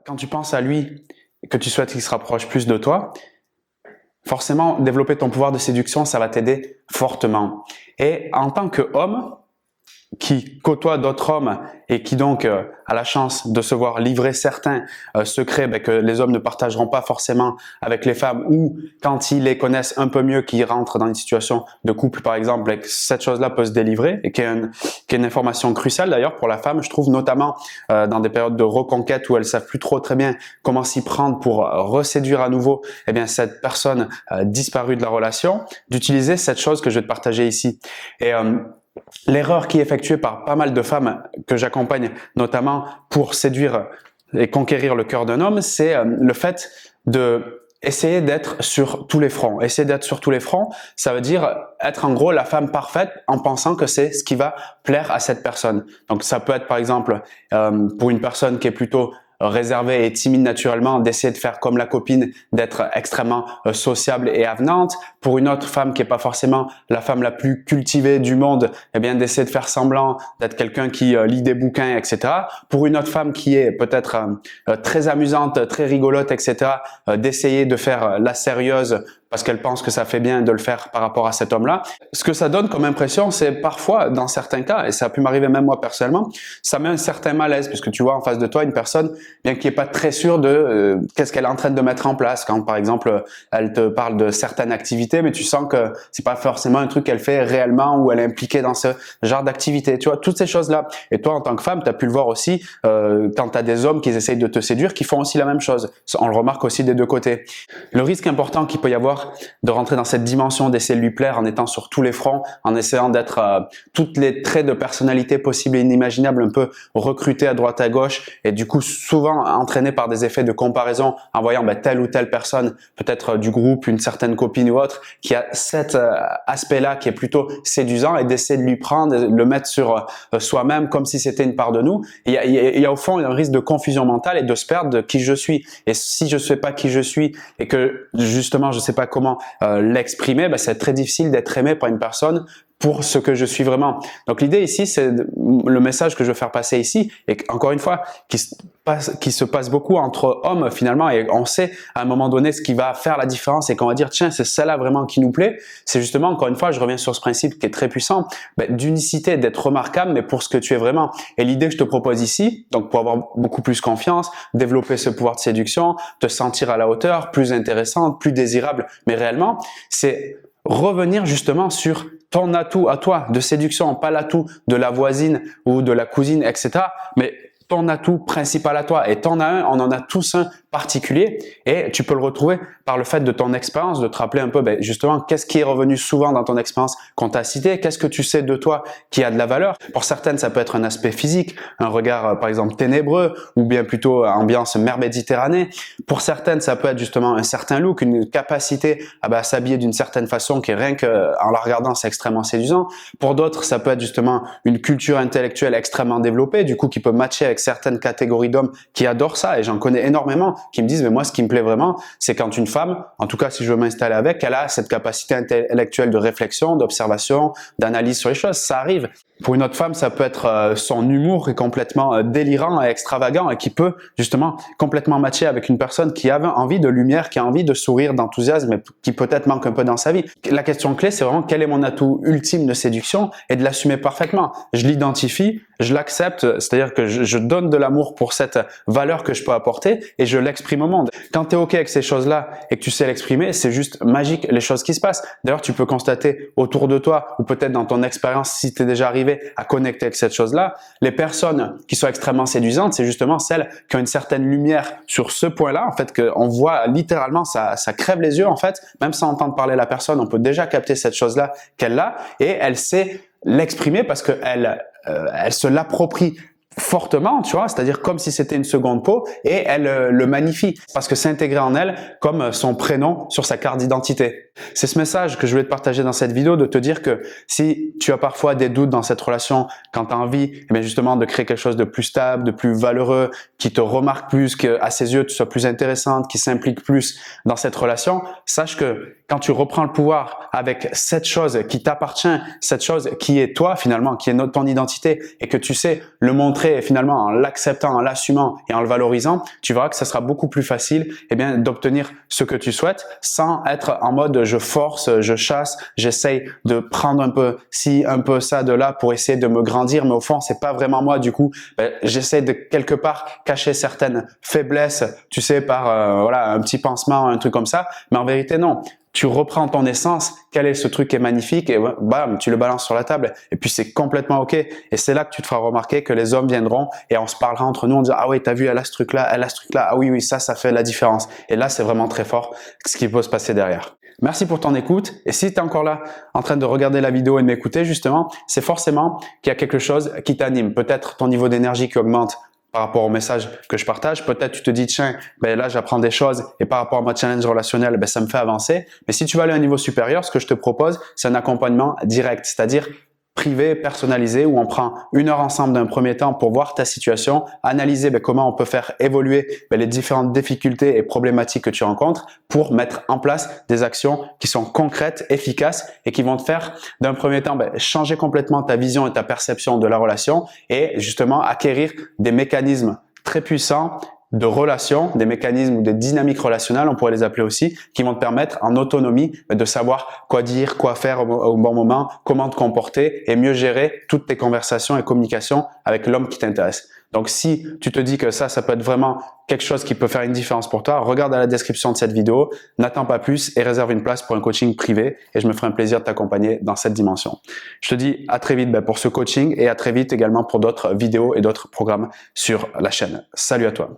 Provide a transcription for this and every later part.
Quand tu penses à lui et que tu souhaites qu'il se rapproche plus de toi, forcément, développer ton pouvoir de séduction, ça va t'aider fortement. Et en tant qu'homme qui côtoie d'autres hommes et qui donc a la chance de se voir livrer certains secrets que les hommes ne partageront pas forcément avec les femmes, ou quand ils les connaissent un peu mieux, qu'ils rentrent dans une situation de couple par exemple, que cette chose-là peut se délivrer et qui est une information cruciale d'ailleurs pour la femme, je trouve, notamment dans des périodes de reconquête où elles savent plus trop très bien comment s'y prendre pour reséduire à nouveau cette personne disparue de la relation, d'utiliser cette chose que je vais te partager ici. Et l'erreur qui est effectuée par pas mal de femmes que j'accompagne, notamment pour séduire et conquérir le cœur d'un homme, c'est le fait de essayer d'être sur tous les fronts. Essayer d'être sur tous les fronts, ça veut dire être en gros la femme parfaite en pensant que c'est ce qui va plaire à cette personne. Donc ça peut être par exemple pour une personne qui est plutôt réservée et timide naturellement, d'essayer de faire comme la copine, d'être extrêmement sociable et avenante. Pour une autre femme qui est pas forcément la femme la plus cultivée du monde, d'essayer de faire semblant d'être quelqu'un qui lit des bouquins, etc. Pour une autre femme qui est peut-être très amusante, très rigolote, etc., d'essayer de faire la sérieuse parce qu'elle pense que ça fait bien de le faire par rapport à cet homme-là. Ce que ça donne comme impression, c'est parfois, dans certains cas, et ça a pu m'arriver même moi personnellement, ça met un certain malaise, puisque tu vois en face de toi une personne bien qui est pas très sûre de qu'est-ce qu'elle est en train de mettre en place. Quand par exemple, elle te parle de certaines activités, mais tu sens que c'est pas forcément un truc qu'elle fait réellement ou elle est impliquée dans ce genre d'activité. Tu vois, toutes ces choses-là. Et toi, en tant que femme, tu as pu le voir aussi quand tu as des hommes qui essayent de te séduire, qui font aussi la même chose. On le remarque aussi des deux côtés. Le risque important qu'il peut y avoir de rentrer dans cette dimension, d'essayer de lui plaire en étant sur tous les fronts, en essayant d'être toutes les traits de personnalité possibles et inimaginables un peu recrutés à droite à gauche et du coup souvent entraîné par des effets de comparaison en voyant telle ou telle personne, peut-être du groupe, une certaine copine ou autre, qui a cet aspect-là qui est plutôt séduisant et d'essayer de lui prendre, de le mettre sur soi-même comme si c'était une part de nous. Il y a au fond un risque de confusion mentale et de se perdre de qui je suis. Et si je ne sais pas qui je suis et que justement je ne sais pas comment l'exprimer, c'est très difficile d'être aimé par une personne pour ce que je suis vraiment. Donc l'idée ici, c'est le message que je veux faire passer ici, et encore une fois, qui se passe beaucoup entre hommes finalement, et on sait à un moment donné ce qui va faire la différence et qu'on va dire tiens, c'est celle-là vraiment qui nous plaît. C'est justement, encore une fois, je reviens sur ce principe qui est très puissant, d'unicité, d'être remarquable, mais pour ce que tu es vraiment. Et l'idée que je te propose ici, donc pour avoir beaucoup plus confiance, développer ce pouvoir de séduction, te sentir à la hauteur, plus intéressante, plus désirable, mais réellement, c'est revenir justement sur ton atout à toi de séduction, pas l'atout de la voisine ou de la cousine, etc., mais ton atout principal à toi. Et t'en as un, on en a tous un particulier, et tu peux le retrouver par le fait de ton expérience, de te rappeler un peu justement qu'est-ce qui est revenu souvent dans ton expérience qu'on t'a cité, qu'est-ce que tu sais de toi qui a de la valeur. Pour certaines, ça peut être un aspect physique, un regard par exemple ténébreux, ou bien plutôt ambiance mer Méditerranée. Pour certaines, ça peut être justement un certain look, une capacité à s'habiller d'une certaine façon qui est rien qu'en la regardant, c'est extrêmement séduisant. Pour d'autres, ça peut être justement une culture intellectuelle extrêmement développée, du coup qui peut matcher avec certaines catégories d'hommes qui adorent ça, et j'en connais énormément qui me disent mais moi ce qui me plaît vraiment, c'est quand une femme, en tout cas si je veux m'installer avec, elle a cette capacité intellectuelle de réflexion, d'observation, d'analyse sur les choses. Ça arrive. Pour une autre femme, ça peut être son humour est complètement délirant et extravagant, et qui peut justement complètement matcher avec une personne qui a envie de lumière, qui a envie de sourire, d'enthousiasme, mais qui peut-être manque un peu dans sa vie. La question clé, c'est vraiment quel est mon atout ultime de séduction, et de l'assumer parfaitement. Je l'identifie, je l'accepte, c'est-à-dire que je donne de l'amour pour cette valeur que je peux apporter, et je l'exprime au monde. Quand tu es OK avec ces choses-là et que tu sais l'exprimer, c'est juste magique les choses qui se passent. D'ailleurs, tu peux constater autour de toi, ou peut-être dans ton expérience si tu es déjà arrivé à connecter avec cette chose-là, les personnes qui sont extrêmement séduisantes, c'est justement celles qui ont une certaine lumière sur ce point-là, en fait, qu'on voit littéralement, ça crève les yeux, en fait, même sans entendre parler la personne, on peut déjà capter cette chose-là qu'elle a, et elle sait l'exprimer parce qu'elle elle se l'approprie fortement, tu vois, c'est-à-dire comme si c'était une seconde peau, et elle le magnifie parce que c'est intégré en elle comme son prénom sur sa carte d'identité. C'est ce message que je voulais te partager dans cette vidéo, de te dire que si tu as parfois des doutes dans cette relation, quand tu as envie justement de créer quelque chose de plus stable, de plus valeureux, qui te remarque plus, qu'à ses yeux tu sois plus intéressante, qui s'implique plus dans cette relation, sache que quand tu reprends le pouvoir avec cette chose qui t'appartient, cette chose qui est toi finalement, qui est ton identité et que tu sais le montrer finalement en l'acceptant, en l'assumant et en le valorisant, tu verras que ça sera beaucoup plus facile d'obtenir ce que tu souhaites sans être en mode je force, je chasse, j'essaye de prendre un peu ci, un peu ça de là pour essayer de me grandir, mais au fond c'est pas vraiment moi. Du coup, j'essaie de quelque part cacher certaines faiblesses, tu sais, par voilà un petit pansement, un truc comme ça, mais en vérité non. Tu reprends ton essence, quel est ce truc qui est magnifique et bam, tu le balances sur la table et puis c'est complètement ok. Et c'est là que tu te feras remarquer que les hommes viendront et on se parlera entre nous, on dira ah oui t'as vu elle a ce truc là, elle a ce truc là, ah oui ça fait la différence. Et là c'est vraiment très fort ce qui peut se passer derrière. Merci pour ton écoute et si tu es encore là en train de regarder la vidéo et de m'écouter justement, c'est forcément qu'il y a quelque chose qui t'anime. Peut-être ton niveau d'énergie qui augmente par rapport au message que je partage. Peut-être tu te dis, tiens, là j'apprends des choses et par rapport à ma challenge relationnel, ça me fait avancer. Mais si tu veux aller à un niveau supérieur, ce que je te propose, c'est un accompagnement direct, c'est-à-dire privé, personnalisé, où on prend 1 heure ensemble d'un premier temps pour voir ta situation, analyser comment on peut faire évoluer les différentes difficultés et problématiques que tu rencontres pour mettre en place des actions qui sont concrètes, efficaces et qui vont te faire d'un premier temps changer complètement ta vision et ta perception de la relation et justement acquérir des mécanismes très puissants de relations, des mécanismes ou des dynamiques relationnelles, on pourrait les appeler aussi, qui vont te permettre en autonomie de savoir quoi dire, quoi faire au bon moment, comment te comporter et mieux gérer toutes tes conversations et communications avec l'homme qui t'intéresse. Donc si tu te dis que ça peut être vraiment quelque chose qui peut faire une différence pour toi, regarde à la description de cette vidéo, n'attends pas plus et réserve une place pour un coaching privé et je me ferai un plaisir de t'accompagner dans cette dimension. Je te dis à très vite pour ce coaching et à très vite également pour d'autres vidéos et d'autres programmes sur la chaîne. Salut à toi.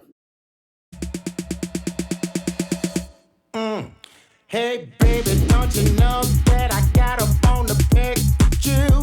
Hey baby, don't you know that I got a bone to pick with you?